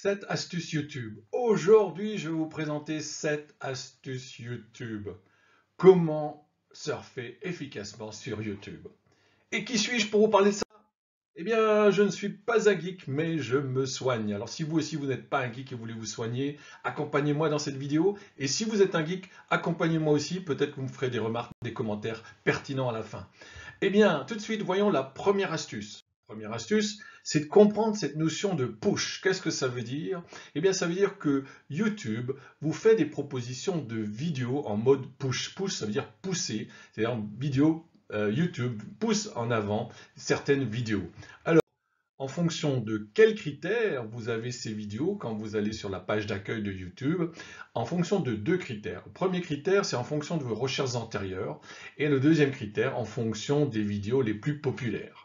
7 astuces YouTube. Aujourd'hui, je vais vous présenter 7 astuces YouTube. Comment surfer efficacement sur YouTube. Et qui suis-je pour vous parler de ça? Eh bien, je ne suis pas un geek, mais je me soigne. Alors si vous aussi, vous n'êtes pas un geek et voulez vous soigner, accompagnez-moi dans cette vidéo. Et si vous êtes un geek, accompagnez-moi aussi. Peut-être que vous me ferez des remarques, des commentaires pertinents à la fin. Eh bien, tout de suite, voyons la première astuce. Première astuce, c'est de comprendre cette notion de push. Qu'est-ce que ça veut dire? Eh bien, ça veut dire que YouTube vous fait des propositions de vidéos en mode push. Push, ça veut dire pousser. C'est-à-dire vidéo, YouTube pousse en avant certaines vidéos. Alors, en fonction de quels critères vous avez ces vidéos quand vous allez sur la page d'accueil de YouTube, en fonction de deux critères. Le premier critère, c'est en fonction de vos recherches antérieures, et le deuxième critère, en fonction des vidéos les plus populaires.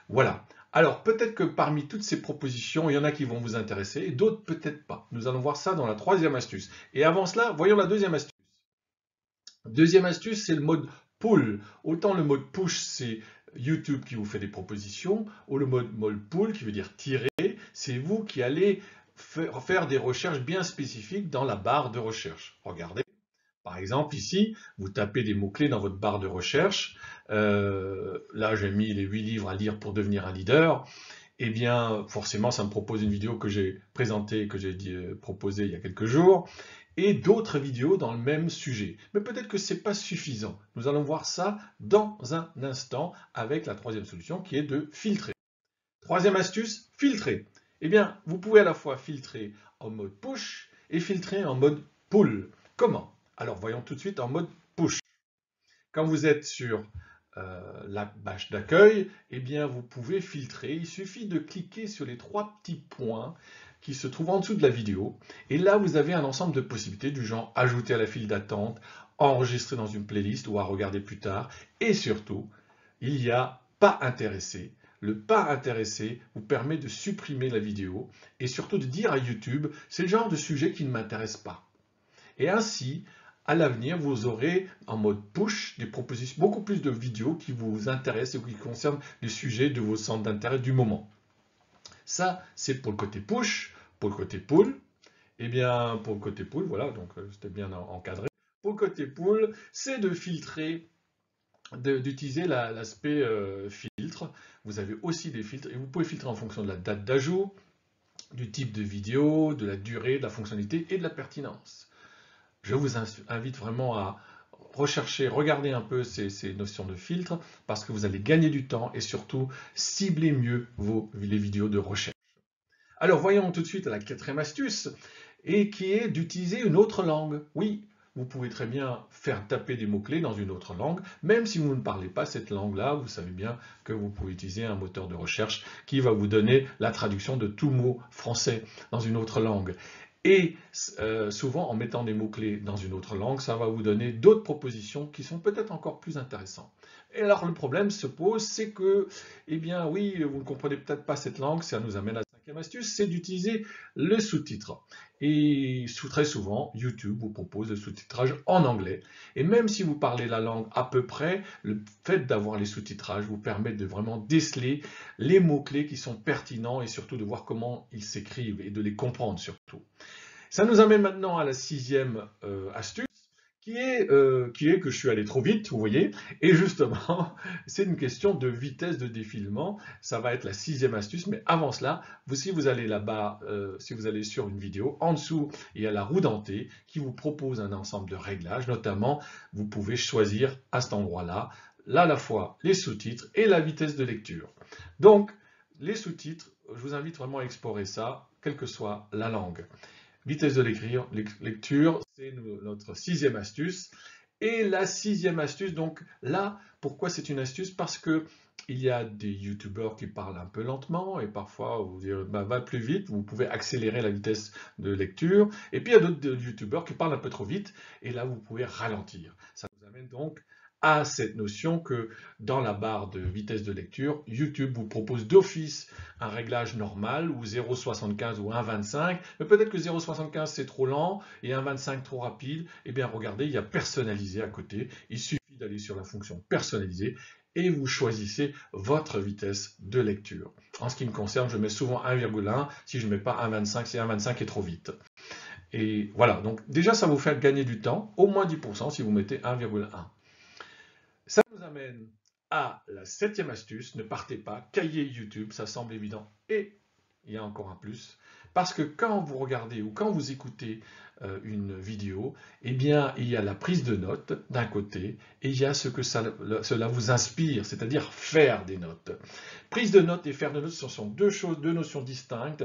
Voilà. Alors, peut-être que parmi toutes ces propositions, il y en a qui vont vous intéresser, et d'autres peut-être pas. Nous allons voir ça dans la troisième astuce. Et avant cela, voyons la deuxième astuce. Deuxième astuce, c'est le mode pull. Autant le mode push, c'est YouTube qui vous fait des propositions, ou le mode pull, qui veut dire tirer, c'est vous qui allez faire des recherches bien spécifiques dans la barre de recherche. Regardez. Par exemple, ici, vous tapez des mots-clés dans votre barre de recherche. Là, j'ai mis les 8 livres à lire pour devenir un leader. Eh bien, forcément, ça me propose une vidéo que j'ai présentée, que j'ai proposée il y a quelques jours, et d'autres vidéos dans le même sujet. Mais peut-être que ce n'est pas suffisant. Nous allons voir ça dans un instant avec la troisième solution qui est de filtrer. Troisième astuce, filtrer. Eh bien, vous pouvez à la fois filtrer en mode push et filtrer en mode pull. Comment? Alors, voyons tout de suite en mode push. Quand vous êtes sur la page d'accueil, eh bien, vous pouvez filtrer. Il suffit de cliquer sur les trois petits points qui se trouvent en dessous de la vidéo. Et là, vous avez un ensemble de possibilités du genre ajouter à la file d'attente, enregistrer dans une playlist ou à regarder plus tard. Et surtout, il y a pas intéressé. Le pas intéressé vous permet de supprimer la vidéo et surtout de dire à YouTube, c'est le genre de sujet qui ne m'intéresse pas. Et ainsi, à l'avenir, vous aurez en mode push des propositions, beaucoup plus de vidéos qui vous intéressent et qui concernent les sujets de vos centres d'intérêt du moment. Ça, c'est pour le côté push. Pour le côté pull, eh bien, pour le côté pull, voilà, donc c'était bien encadré. Pour le côté pull, c'est de filtrer, d'utiliser l'aspect filtre. Vous avez aussi des filtres et vous pouvez filtrer en fonction de la date d'ajout, du type de vidéo, de la durée, de la fonctionnalité et de la pertinence. Je vous invite vraiment à rechercher, regarder un peu ces notions de filtre parce que vous allez gagner du temps et surtout cibler mieux les vidéos de recherche. Alors voyons tout de suite la quatrième astuce et qui est d'utiliser une autre langue. Oui, vous pouvez très bien faire taper des mots-clés dans une autre langue, même si vous ne parlez pas cette langue-là, vous savez bien que vous pouvez utiliser un moteur de recherche qui va vous donner la traduction de tout mot français dans une autre langue. Et souvent, en mettant des mots-clés dans une autre langue, ça va vous donner d'autres propositions qui sont peut-être encore plus intéressantes. Et alors, le problème se pose, c'est que, eh bien, oui, vous ne comprenez peut-être pas cette langue, ça nous amène à la cinquième astuce, c'est d'utiliser le sous-titre. Et très souvent, YouTube vous propose le sous-titrage en anglais. Et même si vous parlez la langue à peu près, le fait d'avoir les sous-titrages vous permet de vraiment déceler les mots-clés qui sont pertinents et surtout de voir comment ils s'écrivent et de les comprendre surtout. Ça nous amène maintenant à la sixième astuce, qui est que je suis allé trop vite, vous voyez, et justement, c'est une question de vitesse de défilement, ça va être la sixième astuce, mais avant cela, si vous allez là-bas, si vous allez sur une vidéo, en dessous, il y a la roue dentée qui vous propose un ensemble de réglages, notamment, vous pouvez choisir à cet endroit-là, à la fois les sous-titres et la vitesse de lecture. Donc, les sous-titres, je vous invite vraiment à explorer ça, quelle que soit la langue. Vitesse de lecture, c'est notre sixième astuce. Et la sixième astuce, donc là, pourquoi c'est une astuce? Parce que il y a des youtubeurs qui parlent un peu lentement et parfois vous dire bah, va plus vite, vous pouvez accélérer la vitesse de lecture. Et puis il y a d'autres youtubeurs qui parlent un peu trop vite et là vous pouvez ralentir. Ça nous amène donc à cette notion que dans la barre de vitesse de lecture, YouTube vous propose d'office un réglage normal ou 0,75 ou 1,25, mais peut-être que 0,75 c'est trop lent et 1,25 trop rapide. Eh bien regardez, il y a personnalisé à côté. Il suffit d'aller sur la fonction personnalisée et vous choisissez votre vitesse de lecture. En ce qui me concerne, je mets souvent 1,1. Si je ne mets pas 1,25, c'est 1,25 est trop vite. Et voilà, donc déjà ça vous fait gagner du temps, au moins 10% si vous mettez 1,1. Ça nous amène à la 7e astuce, ne partez pas, cahier YouTube, ça semble évident, et il y a encore un plus, parce que quand vous regardez ou quand vous écoutez une vidéo, eh bien il y a la prise de notes d'un côté, et il y a ce que cela vous inspire, c'est-à-dire faire des notes. Prise de notes et faire de notes, ce sont deux notions distinctes.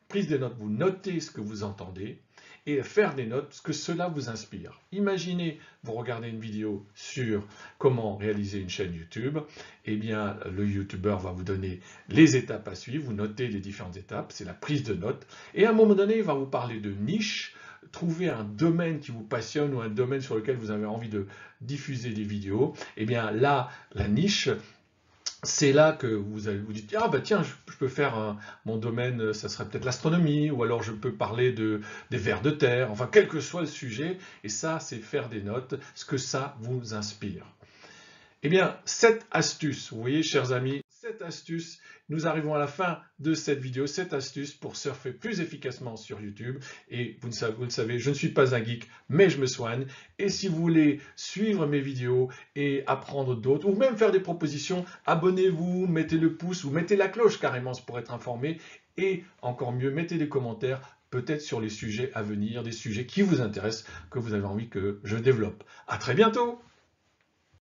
Prise de notes, vous notez ce que vous entendez, et faire des notes, ce que cela vous inspire. Imaginez, vous regardez une vidéo sur comment réaliser une chaîne YouTube, eh bien, le YouTuber va vous donner les étapes à suivre, vous notez les différentes étapes, c'est la prise de notes, et à un moment donné, il va vous parler de niche, trouver un domaine qui vous passionne ou un domaine sur lequel vous avez envie de diffuser des vidéos, eh bien là, la niche, c'est là que vous allez vous dire, ah bah tiens, je peux faire mon domaine, ça serait peut-être l'astronomie, ou alors je peux parler des vers de terre, enfin quel que soit le sujet, et ça c'est faire des notes, ce que ça vous inspire. Eh bien, cette astuce, vous voyez chers amis, cette astuce, nous arrivons à la fin de cette vidéo, cette astuce pour surfer plus efficacement sur YouTube. Et vous le savez, je ne suis pas un geek, mais je me soigne. Et si vous voulez suivre mes vidéos et apprendre d'autres, ou même faire des propositions, abonnez-vous, mettez le pouce ou mettez la cloche carrément pour être informé. Et encore mieux, mettez des commentaires, peut-être sur les sujets à venir, des sujets qui vous intéressent, que vous avez envie que je développe. À très bientôt!